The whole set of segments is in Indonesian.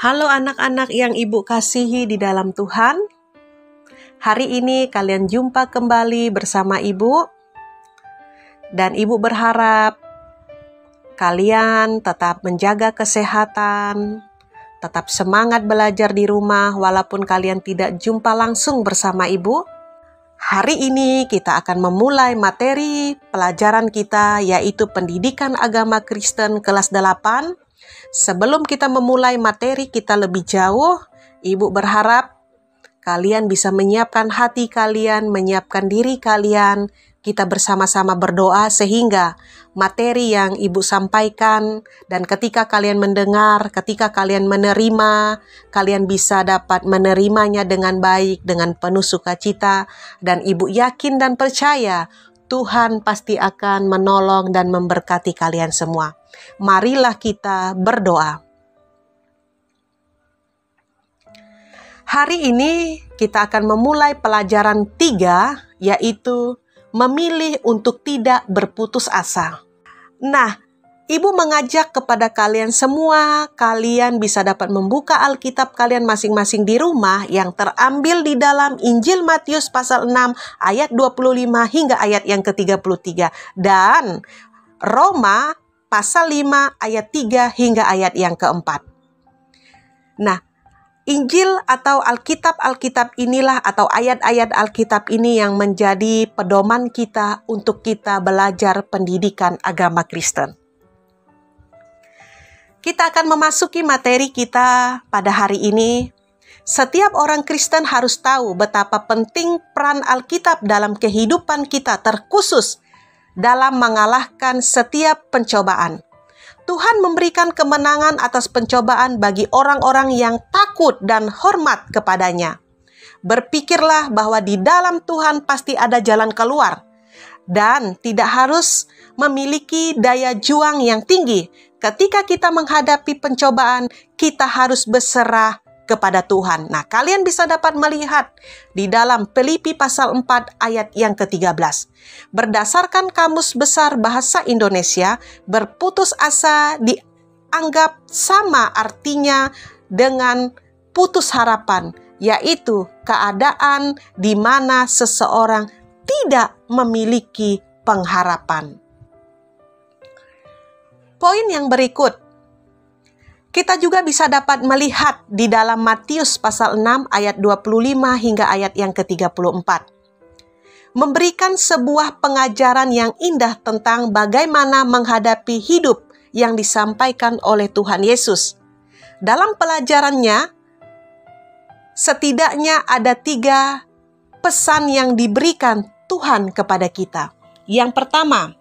Halo anak-anak yang Ibu kasihi di dalam Tuhan. Hari ini kalian jumpa kembali bersama Ibu. Dan Ibu berharap kalian tetap menjaga kesehatan, tetap semangat belajar di rumah walaupun kalian tidak jumpa langsung bersama Ibu. Hari ini kita akan memulai materi pelajaran kita, yaitu Pendidikan Agama Kristen kelas 8. Sebelum kita memulai materi kita lebih jauh, Ibu berharap kalian bisa menyiapkan hati kalian, menyiapkan diri kalian. Kita bersama-sama berdoa sehingga materi yang Ibu sampaikan dan ketika kalian mendengar, ketika kalian menerima, kalian bisa dapat menerimanya dengan baik, dengan penuh sukacita. Dan Ibu yakin dan percaya Tuhan pasti akan menolong dan memberkati kalian semua. Marilah kita berdoa. Hari ini kita akan memulai pelajaran 3, yaitu memilih untuk tidak berputus asa. Nah, Ibu mengajak kepada kalian semua, kalian bisa dapat membuka Alkitab kalian masing-masing di rumah yang terambil di dalam Injil Matius pasal 6 ayat 25 hingga ayat yang ke-33. Dan Roma pasal 5 ayat 3 hingga ayat yang ke-4. Nah, Injil atau Alkitab inilah atau ayat-ayat Alkitab ini yang menjadi pedoman kita untuk kita belajar pendidikan agama Kristen. Kita akan memasuki materi kita pada hari ini. Setiap orang Kristen harus tahu betapa penting peran Alkitab dalam kehidupan kita, terkhusus dalam mengalahkan setiap pencobaan. Tuhan memberikan kemenangan atas pencobaan bagi orang-orang yang takut dan hormat kepadanya. Berpikirlah bahwa di dalam Tuhan pasti ada jalan keluar dan tidak harus memiliki daya juang yang tinggi. Ketika kita menghadapi pencobaan, kita harus berserah kepada Tuhan. Nah, kalian bisa dapat melihat di dalam Filipi pasal 4 ayat yang ke-13. Berdasarkan Kamus Besar Bahasa Indonesia, berputus asa dianggap sama artinya dengan putus harapan, yaitu keadaan di mana seseorang tidak memiliki pengharapan. Poin yang berikut, kita juga bisa dapat melihat di dalam Matius pasal 6 ayat 25 hingga ayat yang ke-34. Memberikan sebuah pengajaran yang indah tentang bagaimana menghadapi hidup yang disampaikan oleh Tuhan Yesus. Dalam pelajarannya, setidaknya ada 3 pesan yang diberikan Tuhan kepada kita. Yang pertama,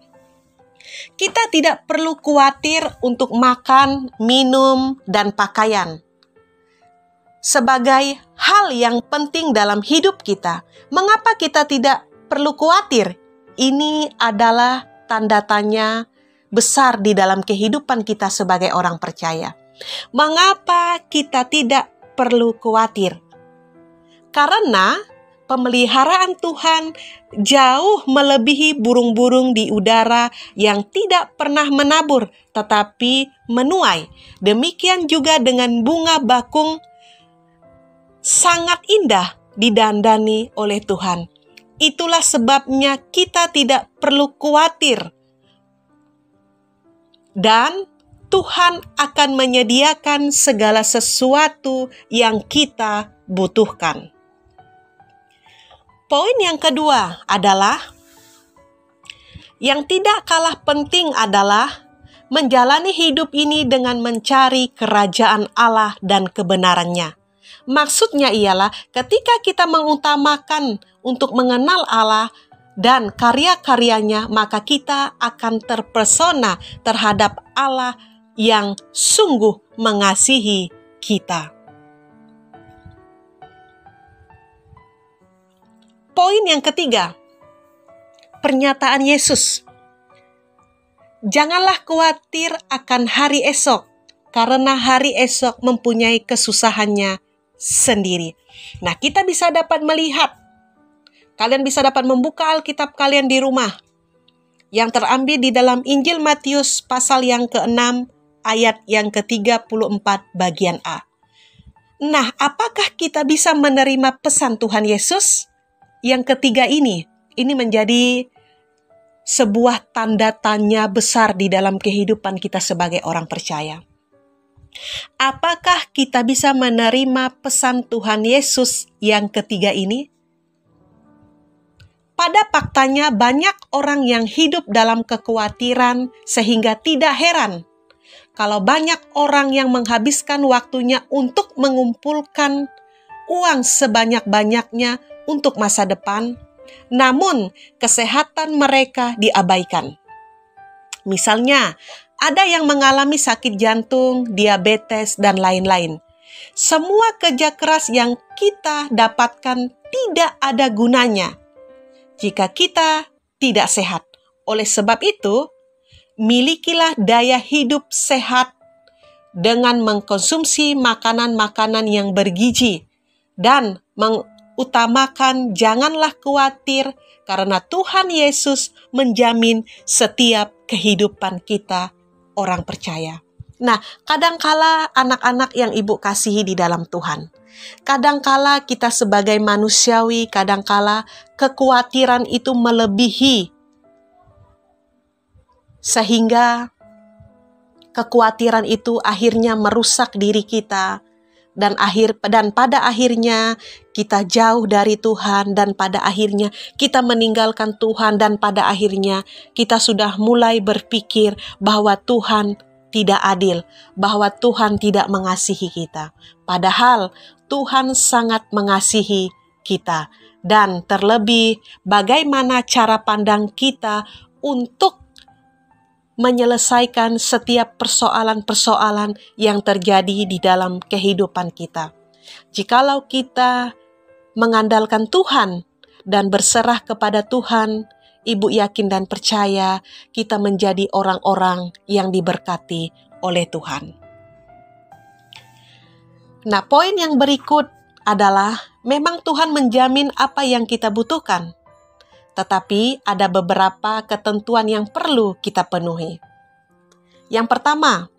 kita tidak perlu khawatir untuk makan, minum, dan pakaian. Sebagai hal yang penting dalam hidup kita, mengapa kita tidak perlu khawatir? Ini adalah tanda tanya besar di dalam kehidupan kita sebagai orang percaya. Mengapa kita tidak perlu khawatir? Karena pemeliharaan Tuhan jauh melebihi burung-burung di udara yang tidak pernah menabur tetapi menuai. Demikian juga dengan bunga bakung sangat indah didandani oleh Tuhan. Itulah sebabnya kita tidak perlu khawatir. Dan Tuhan akan menyediakan segala sesuatu yang kita butuhkan. Poin yang kedua adalah, yang tidak kalah penting adalah menjalani hidup ini dengan mencari kerajaan Allah dan kebenarannya. Maksudnya ialah ketika kita mengutamakan untuk mengenal Allah dan karya-karyanya, maka kita akan terpesona terhadap Allah yang sungguh mengasihi kita. Poin yang ketiga, pernyataan Yesus. Janganlah khawatir akan hari esok, karena hari esok mempunyai kesusahannya sendiri. Nah, kita bisa dapat melihat, kalian bisa dapat membuka Alkitab kalian di rumah, yang terambil di dalam Injil Matius pasal yang ke-6 ayat yang ke-34 bagian A. Nah, apakah kita bisa menerima pesan Tuhan Yesus? Yang ketiga ini menjadi sebuah tanda tanya besar di dalam kehidupan kita sebagai orang percaya. Apakah kita bisa menerima pesan Tuhan Yesus yang ketiga ini? Pada faktanya banyak orang yang hidup dalam kekhawatiran sehingga tidak heran kalau banyak orang yang menghabiskan waktunya untuk mengumpulkan uang sebanyak-banyaknya untuk masa depan, namun kesehatan mereka diabaikan. Misalnya, ada yang mengalami sakit jantung, diabetes, dan lain-lain. Semua kerja keras yang kita dapatkan tidak ada gunanya jika kita tidak sehat. Oleh sebab itu, milikilah daya hidup sehat dengan mengkonsumsi makanan-makanan yang bergizi dan mengutamakan janganlah khawatir karena Tuhan Yesus menjamin setiap kehidupan kita orang percaya. Nah, kadangkala anak-anak yang Ibu kasihi di dalam Tuhan, kadangkala kita sebagai manusiawi, kadangkala kekhawatiran itu melebihi sehingga kekhawatiran itu akhirnya merusak diri kita dan pada akhirnya kita jauh dari Tuhan dan pada akhirnya kita meninggalkan Tuhan dan pada akhirnya kita sudah mulai berpikir bahwa Tuhan tidak adil, bahwa Tuhan tidak mengasihi kita. Padahal Tuhan sangat mengasihi kita dan terlebih bagaimana cara pandang kita untuk menyelesaikan setiap persoalan-persoalan yang terjadi di dalam kehidupan kita. Jikalau kita mengandalkan Tuhan dan berserah kepada Tuhan, Ibu yakin dan percaya kita menjadi orang-orang yang diberkati oleh Tuhan. Nah, poin yang berikut adalah memang Tuhan menjamin apa yang kita butuhkan. Tetapi ada beberapa ketentuan yang perlu kita penuhi. Yang pertama,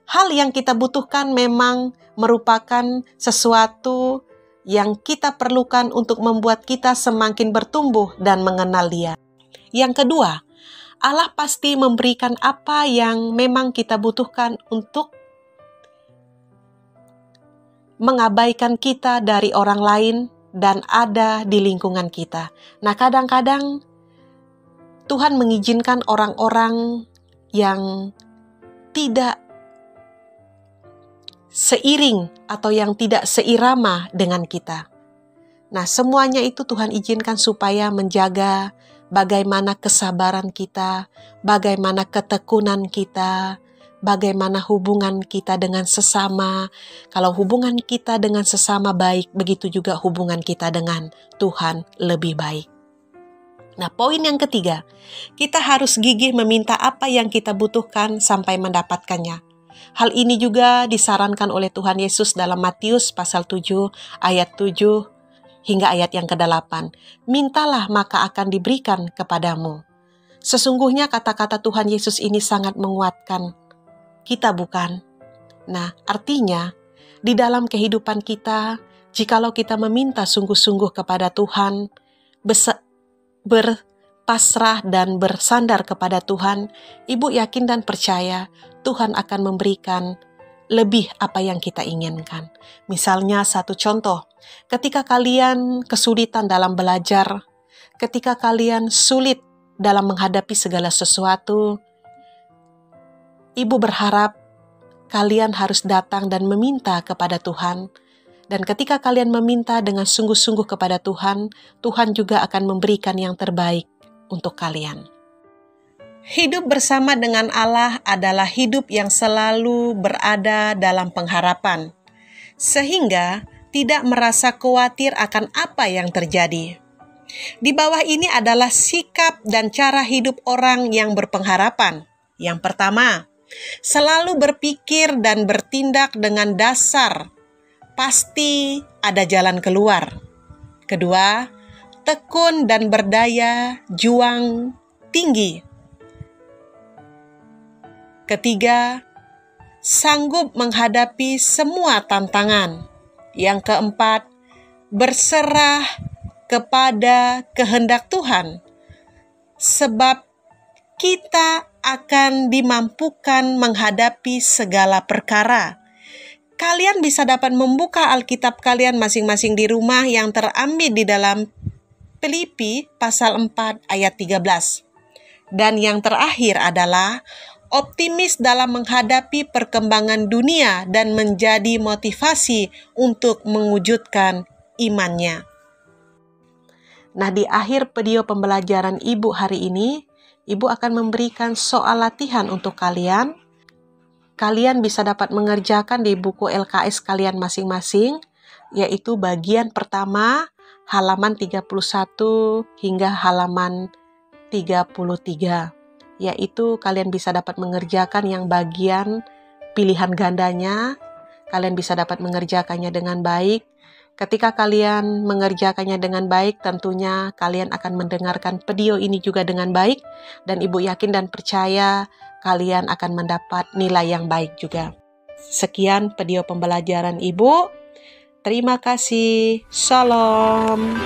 hal yang kita butuhkan memang merupakan sesuatu yang kita perlukan untuk membuat kita semakin bertumbuh dan mengenal Dia. Yang kedua, Allah pasti memberikan apa yang memang kita butuhkan untuk mengabaikan kita dari orang lain dan ada di lingkungan kita. Nah, kadang-kadang Tuhan mengizinkan orang-orang yang tidak seiring atau yang tidak seirama dengan kita. Nah, semuanya itu Tuhan izinkan supaya menjaga bagaimana kesabaran kita, bagaimana ketekunan kita, bagaimana hubungan kita dengan sesama. Kalau hubungan kita dengan sesama baik, begitu juga hubungan kita dengan Tuhan lebih baik. Nah, poin yang ketiga, kita harus gigih meminta apa yang kita butuhkan sampai mendapatkannya. Hal ini juga disarankan oleh Tuhan Yesus dalam Matius pasal 7 ayat 7 hingga ayat yang ke-8. Mintalah maka akan diberikan kepadamu. Sesungguhnya kata-kata Tuhan Yesus ini sangat menguatkan kita, bukan? Nah, artinya di dalam kehidupan kita, jikalau kita meminta sungguh-sungguh kepada Tuhan, berpasrah dan bersandar kepada Tuhan, Ibu yakin dan percaya Tuhan akan memberikan lebih apa yang kita inginkan. Misalnya satu contoh, ketika kalian kesulitan dalam belajar, ketika kalian sulit dalam menghadapi segala sesuatu, Ibu berharap kalian harus datang dan meminta kepada Tuhan. Dan ketika kalian meminta dengan sungguh-sungguh kepada Tuhan, Tuhan juga akan memberikan yang terbaik untuk kalian. Hidup bersama dengan Allah adalah hidup yang selalu berada dalam pengharapan, sehingga tidak merasa khawatir akan apa yang terjadi. Di bawah ini adalah sikap dan cara hidup orang yang berpengharapan. Yang pertama, selalu berpikir dan bertindak dengan dasar pasti ada jalan keluar. Kedua, tekun dan berdaya, juang tinggi. Ketiga, sanggup menghadapi semua tantangan. Yang keempat, berserah kepada kehendak Tuhan, sebab kita akan dimampukan menghadapi segala perkara. Kalian bisa dapat membuka Alkitab kalian masing-masing di rumah yang terambil di dalam Filipi pasal 4 ayat 13. Dan yang terakhir adalah optimis dalam menghadapi perkembangan dunia dan menjadi motivasi untuk mewujudkan imannya. Nah, di akhir video pembelajaran Ibu hari ini, Ibu akan memberikan soal latihan untuk kalian. Kalian bisa dapat mengerjakan di buku LKS kalian masing-masing, yaitu bagian pertama, halaman 31 hingga halaman 33. Yaitu kalian bisa dapat mengerjakan yang bagian pilihan gandanya, kalian bisa dapat mengerjakannya dengan baik. Ketika kalian mengerjakannya dengan baik, tentunya kalian akan mendengarkan video ini juga dengan baik, dan Ibu yakin dan percaya kalian akan mendapat nilai yang baik juga. Sekian video pembelajaran Ibu. Terima kasih. Shalom.